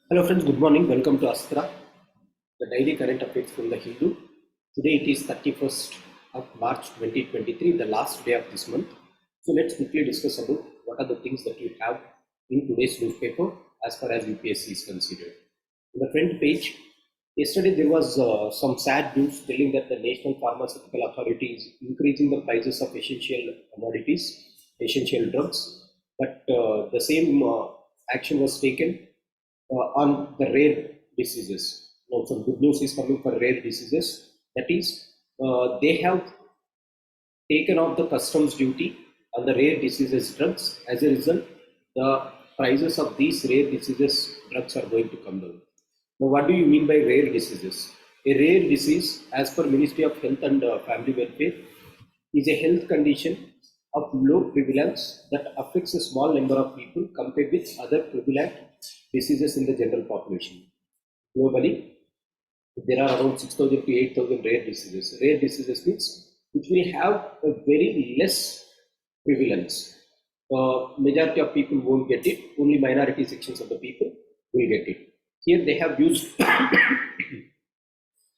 Hello friends, good morning. Welcome to ASTRA, the daily current affairs from the Hindu. Today it is 31st of March 2023, the last day of this month. So let's quickly discuss about what are the things that you have in today's newspaper as far as UPSC is considered. On the front page, yesterday there was some sad news telling that the National Pharmaceutical Authority is increasing the prices of essential commodities, essential drugs, but the same action was taken on the rare diseases. Now, some good news is coming for rare diseases. That is, they have taken off the customs duty on the rare diseases drugs. As a result, the prices of these rare diseases drugs are going to come down. Now, what do you mean by rare diseases? A rare disease, as per Ministry of Health and Family Welfare, is a health condition of low prevalence that affects a small number of people compared with other prevalent diseases in the general population. Globally, there are around 6,000 to 8,000 rare diseases. Rare diseases means which will have a very less prevalence. Majority of people won't get it, only minority sections of the people will get it. Here they have used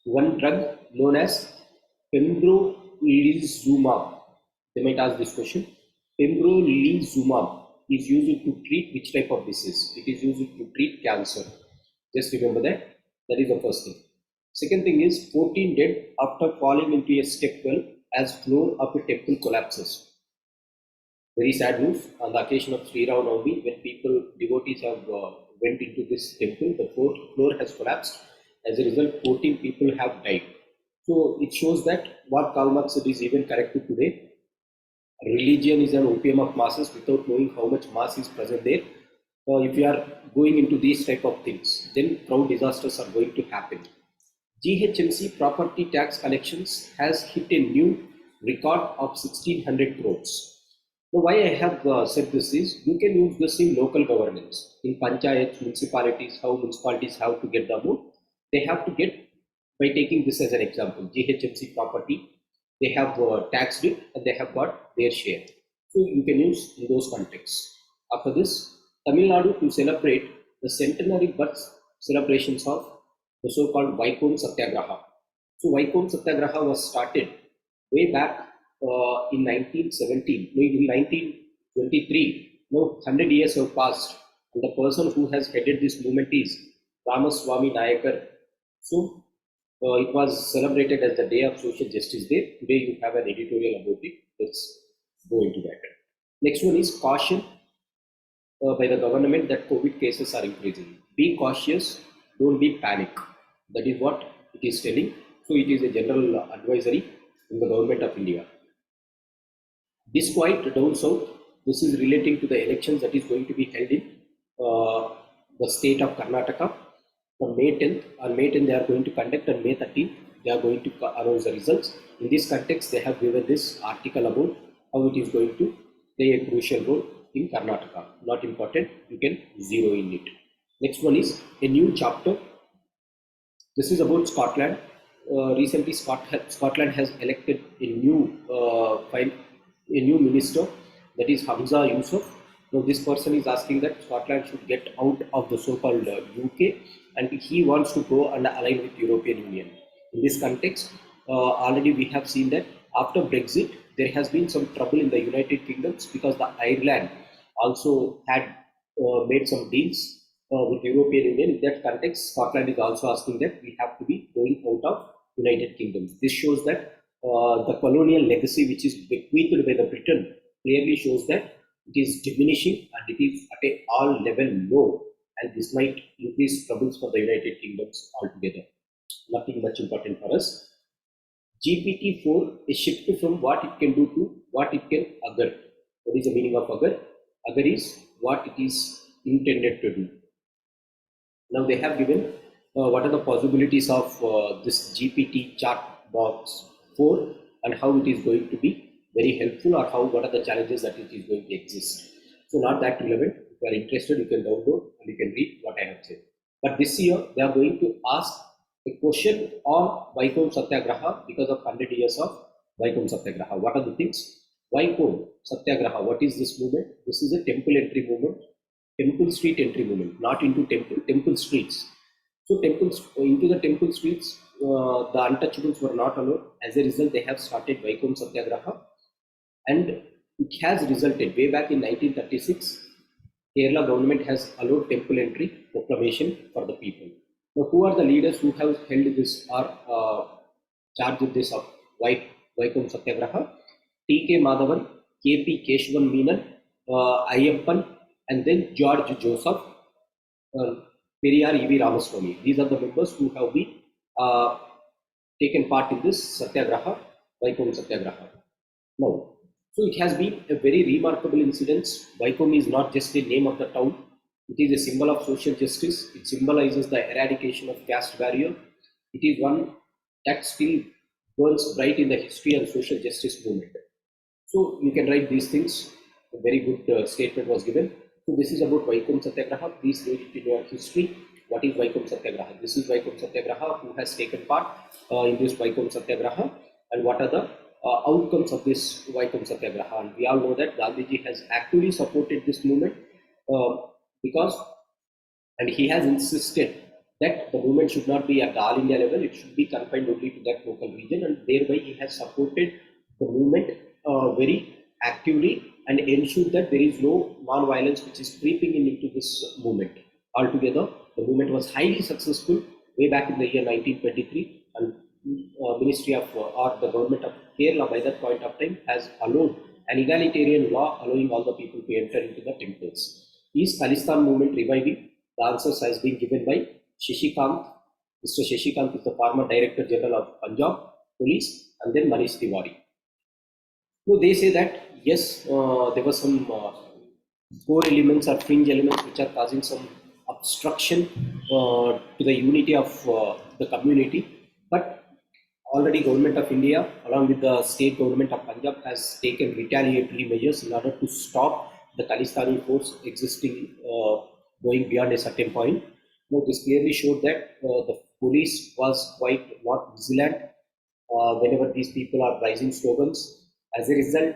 one drug known as pembrolizumab. They might ask this question. Pembrolizumab is used to treat which type of disease? It is used to treat cancer. Just remember that. That is the first thing. Second thing is 14 dead after falling into a step well as floor of a temple collapses. Very sad news on the occasion of Sri Ram Navami, when devotees have went into this temple, the floor has collapsed. As a result, 14 people have died. So it shows that what Karl Marx said is even correct today. Religion is an opium of masses without knowing how much mass is present there. If you are going into these type of things, then crowd disasters are going to happen. GHMC property tax collections has hit a new record of 1600 crores. Now, why I have said this is, you can use this in local governance, in panchayats, municipalities, how municipalities have to get the amount. They have to get by taking this as an example. GHMC property, they have taxed it and they have got their share. So you can use in those contexts. After this, Tamil Nadu to celebrate the centenary birth celebrations of the so-called Vaikom Satyagraha. So Vaikom Satyagraha was started way back in 1917, in 1923. Now 100 years have passed, and the person who has headed this movement is Ramaswamy Nayakar. So it was celebrated as the Day of Social Justice Day. Today you have an editorial about it. Let's go into that. Next one is caution by the government that COVID cases are increasing. Be cautious, don't be panic. That is what it is telling. So it is a general advisory in the government of India. Disquiet down south. This is relating to the elections that is going to be held in the state of Karnataka on May 10th. On May 10th, they are going to conduct, on May 13th, they are going to announce the results. In this context, they have given this article about how it is going to play a crucial role in Karnataka. Not important, you can zero in it. Next one is a new chapter. This is about Scotland. Recently, Scotland has elected a new minister, that is Hamza Yusuf. Now, this person is asking that Scotland should get out of the so-called UK, and he wants to go and align with European Union. In this context, already we have seen that after Brexit, there has been some trouble in the United Kingdoms because the Ireland also had made some deals with European Union. In that context, Scotland is also asking that we have to be going out of United Kingdom. This shows that the colonial legacy which is bequeathed by the Britain clearly shows that it is diminishing and it is at a all level low, and this might increase troubles for the United Kingdoms altogether. Nothing much important for us. GPT-4 is shifted from what it can do to what it can agar. What is the meaning of agar? Agar is what it is intended to do. Now they have given what are the possibilities of this GPT chat box 4 and how it is going to be very helpful, or what are the challenges that it is going to exist. So not that relevant. If you are interested, you can download and you can read what I have said. But this year they are going to ask a question on Vaikom Satyagraha because of 100 years of Vaikom Satyagraha. What are the things? Vaikom Satyagraha, what is this movement? This is a temple entry movement temple street entry movement, not into temple streets. So temples, into the temple streets, the untouchables were not allowed. As a result, they have started Vaikom Satyagraha, and it has resulted way back in 1936. Kerala government has allowed temple entry proclamation for the people. Now, who are the leaders who have held this or charged with this of Vaikom Satyagraha? T.K. Madhavan, K.P. Keshavan Menon, Ayyappan, and then George Joseph, Periyar E.V. Ramaswamy. These are the members who have been taken part in this Satyagraha, Vaikom Satyagraha. Now, so it has been a very remarkable incident. Vaikom is not just the name of the town. It is a symbol of social justice. It symbolizes the eradication of caste barrier. It is one that still burns bright in the history and social justice movement. So you can write these things. A very good statement was given. So this is about Vaikom Satyagraha. Please read it in your history. What is Vaikom Satyagraha? This is Vaikom Satyagraha. Who has taken part in this Vaikom Satyagraha, and what are the outcomes of this Vaikom Satyagraha? And we all know that Gandhiji has actively supported this movement because, and he has insisted that the movement should not be at all India level, it should be confined only to that local region, and thereby he has supported the movement very actively and ensured that there is no non-violence which is creeping into this movement. Altogether, the movement was highly successful way back in the year 1923, and Ministry of or the government of Kerala by that point of time has allowed an egalitarian law allowing all the people to enter into the temples. Is Khalistan movement reviving? The answers has been given by Shishikant. Mr. Shishikant is the former Director General of Punjab Police, and then Manish Tiwari. So they say that yes, there were some core elements or fringe elements which are causing some obstruction to the unity of the community, but already Government of India along with the state government of Punjab has taken retaliatory measures in order to stop the Khalistani force existing going beyond a certain point. Now this clearly showed that the police was quite not vigilant whenever these people are raising slogans. As a result,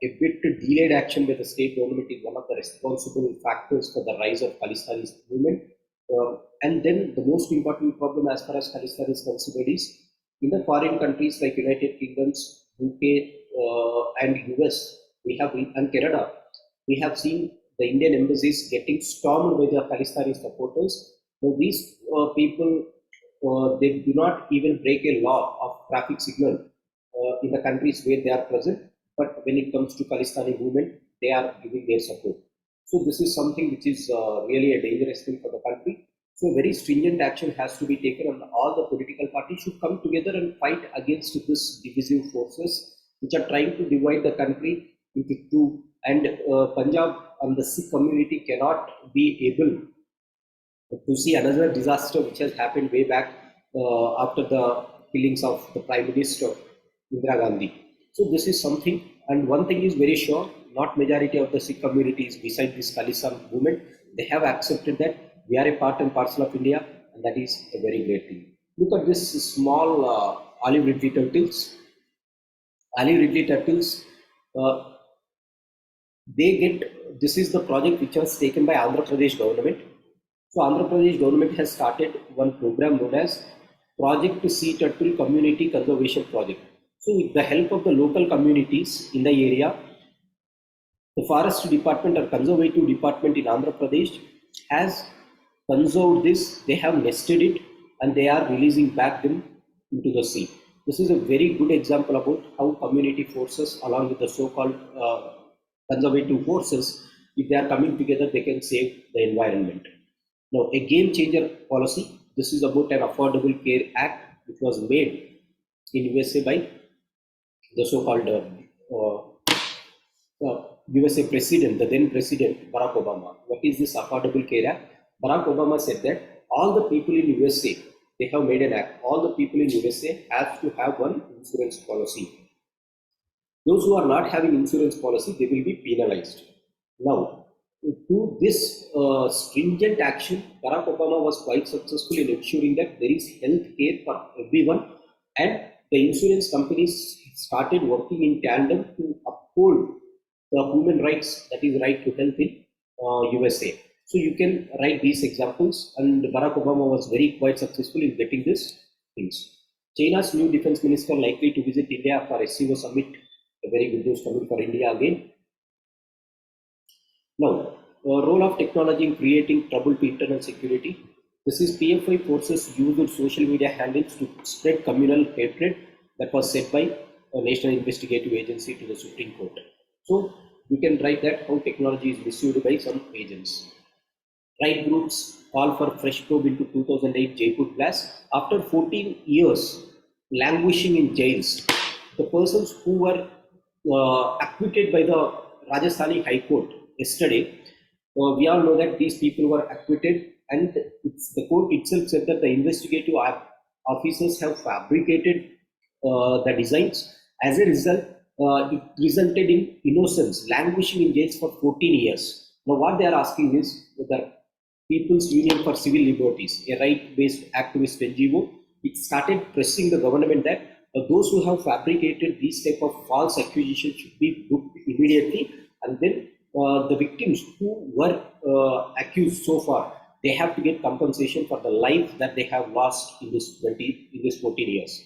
a bit delayed action by the state government is one of the responsible factors for the rise of Khalistani movement. And then the most important problem as far as Khalistan is considered is in the foreign countries like United Kingdoms, UK, and US, we have and Canada, we have seen the Indian embassies getting stormed by the Khalistani supporters. So these people, they do not even break a law of traffic signal in the countries where they are present, but when it comes to Khalistani movement, they are giving their support. So this is something which is really a dangerous thing for the country. So very stringent action has to be taken, and all the political parties should come together and fight against this divisive forces which are trying to divide the country into two. And Punjab and the Sikh community cannot be able to see another disaster which has happened way back after the killings of the Prime Minister Indira Gandhi. So this is something, and one thing is very sure, not majority of the Sikh communities beside this Khalistan movement, they have accepted that we are a part and parcel of India, and that is a very great thing. Look at this small olive ridley turtles. Olive ridley turtles, they get, this is the project which was taken by Andhra Pradesh government. So Andhra Pradesh government has started one program known as Project Sea Turtle Community Conservation Project. So with the help of the local communities in the area, the Forest Department or Conservative Department in Andhra Pradesh has conserved this, they have nested it, and they are releasing back them into the sea. This is a very good example about how community forces along with the so-called conservative forces, if they are coming together, they can save the environment. Now, a game changer policy. This is about an Affordable Care Act which was made in USA by the so-called USA president, the then president Barack Obama. What is this Affordable Care Act? Barack Obama said that all the people in USA, they have made an act. All the people in USA have to have one insurance policy. Those who are not having insurance policy, they will be penalized. Now, to this stringent action, Barack Obama was quite successful in ensuring that there is health care for everyone, and the insurance companies started working in tandem to uphold the human rights, that is right to health in USA. So you can write these examples, and Barack Obama was quite successful in getting these things. China's new defense minister likely to visit India for SCO summit. A very good news coming for India again. Now, role of technology in creating trouble to internal security. This is PFI forces used social media handles to spread communal hatred that was set by a National Investigative Agency to the Supreme Court. So you can write that how technology is misused by some agents. Right groups call for fresh probe into 2008 Jaipur blast. After 14 years languishing in jails, the persons who were acquitted by the Rajasthani High Court yesterday, we all know that these people were acquitted, and the court itself said that the investigative officers have fabricated the designs. As a result, it resulted in innocence languishing in jails for 14 years. Now, what they are asking is the People's Union for Civil Liberties, a right-based activist NGO, it started pressing the government that those who have fabricated these type of false accusations should be booked immediately, and then the victims who were accused so far, they have to get compensation for the life that they have lost in this 14 years.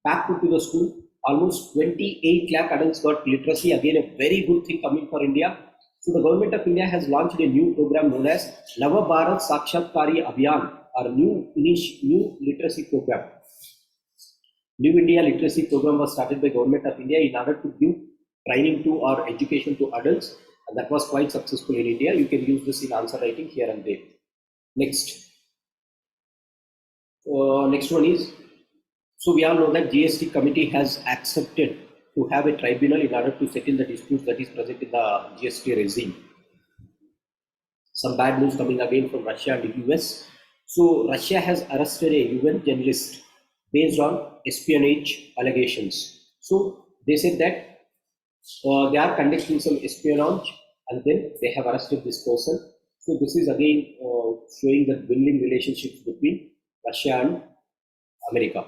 Back to the school, almost 28 lakh adults got literacy. Again, a very good thing coming for India. So the government of India has launched a new program known as Nava Bharat Sakshatkari Abhiyan, or new literacy program. New India literacy program was started by government of India in order to give training to or education to adults, and that was quite successful in India. You can use this in answer writing here and there. Next one is, so we all know that GST committee has accepted to have a tribunal in order to settle the disputes that is present in the GST regime. Some bad news coming again from Russia and US. So Russia has arrested a UN journalist based on espionage allegations. So they said that they are conducting some espionage, and then they have arrested this person. So this is again showing the dwindling relationships between Russia and America.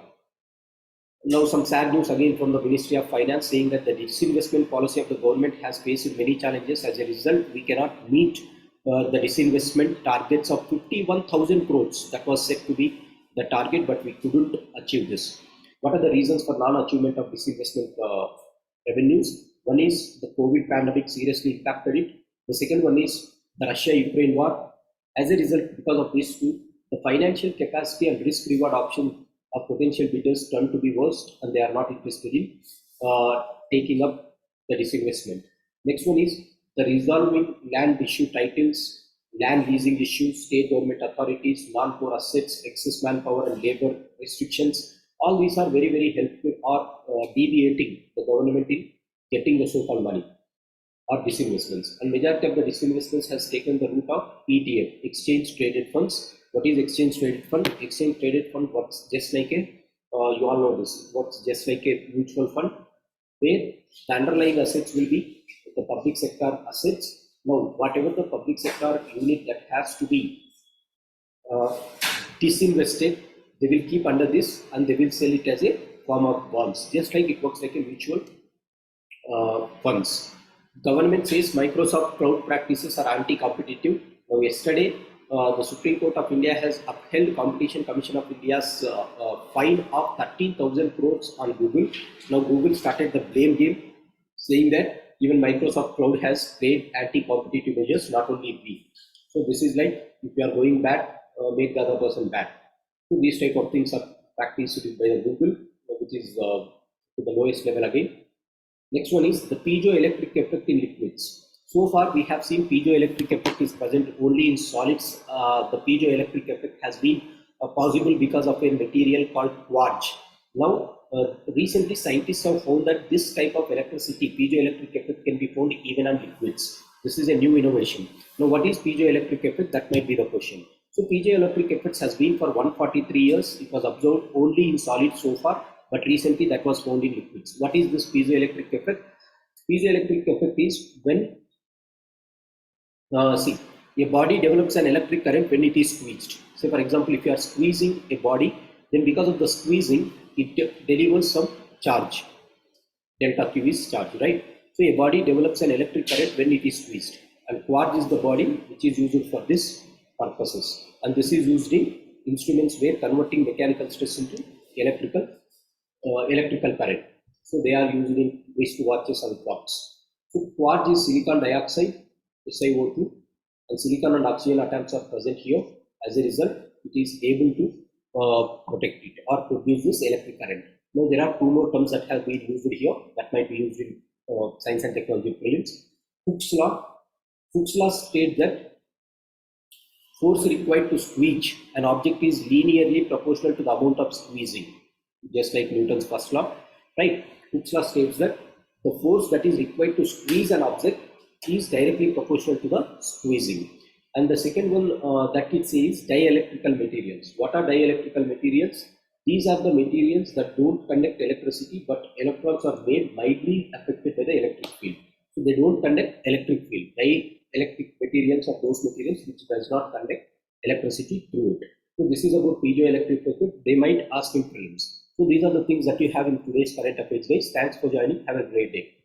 Now some sad news again from the Ministry of Finance, saying that the disinvestment policy of the government has faced many challenges. As a result, we cannot meet the disinvestment targets of 51,000 crores that was set to be the target, but we couldn't achieve this. What are the reasons for non-achievement of disinvestment revenues? One is the COVID pandemic seriously impacted it. The second one is the Russia-Ukraine war. As a result, because of these two, the financial capacity and risk-reward option of potential bidders turned to be worst, and they are not interested in taking up the disinvestment. Next one is the resolving land issue titles, land leasing issues, state government authorities, non-core assets, excess manpower and labor restrictions. All these are very, very helpful or deviating the government in getting the so-called money or disinvestments. And majority of the disinvestments has taken the route of ETF, exchange traded funds. What is exchange traded fund? Exchange traded fund works just like a, you all know this, works just like a mutual fund, where the underlying assets will be the public sector assets. Now, whatever the public sector unit that has to be disinvested, they will keep under this and they will sell it as a form of bonds, just like it works like a mutual funds. Government says Microsoft cloud practices are anti-competitive. Now, yesterday, the Supreme Court of India has upheld Competition Commission of India's fine of 13,000 crores on Google. Now, Google started the blame game, saying that even Microsoft Cloud has played anti-competitive measures, not only we. So this is like, if you are going bad, make the other person bad. So these type of things are practiced by the Google, which is to the lowest level again. Next one is the piezoelectric effect in liquids. So far we have seen piezoelectric effect is present only in solids. The piezoelectric effect has been possible because of a material called quartz. Now recently scientists have found that this type of electricity, piezoelectric effect, can be found even on liquids. This is a new innovation. Now what is piezoelectric effect? That might be the question. So piezoelectric effects has been for 143 years. It was observed only in solids so far, but recently that was found in liquids. What is this piezoelectric effect? Piezoelectric effect is when see, a body develops an electric current when it is squeezed. So for example, if you are squeezing a body, then because of the squeezing, it delivers some charge. Delta Q is charge, right? So a body develops an electric current when it is squeezed. and quartz is the body which is used for this purposes, and this is used in instruments where converting mechanical stress into electrical current. So they are used in wristwatches and clocks. So quartz is silicon dioxide, SiO2, and silicon and oxygen atoms are present here. As a result, it is able to protect it or produce this electric current. Now there are two more terms that have been used here that might be used in science and technology prelims. Hooke's law. Hooke's law states that force required to squeeze an object is linearly proportional to the amount of squeezing, just like Newton's first law, right? Hooke's law states that the force that is required to squeeze an object is directly proportional to the squeezing. And the second one that it says dielectrical materials. What are dielectrical materials? These are the materials that don't conduct electricity, but electrons are made mildly affected by the electric field. So they don't conduct electric field. Dielectric materials are those materials which does not conduct electricity through it. So this is about piezoelectric circuit. They might ask in prelims. So these are the things that you have in today's current affairs guys. Thanks for joining. Have a great day.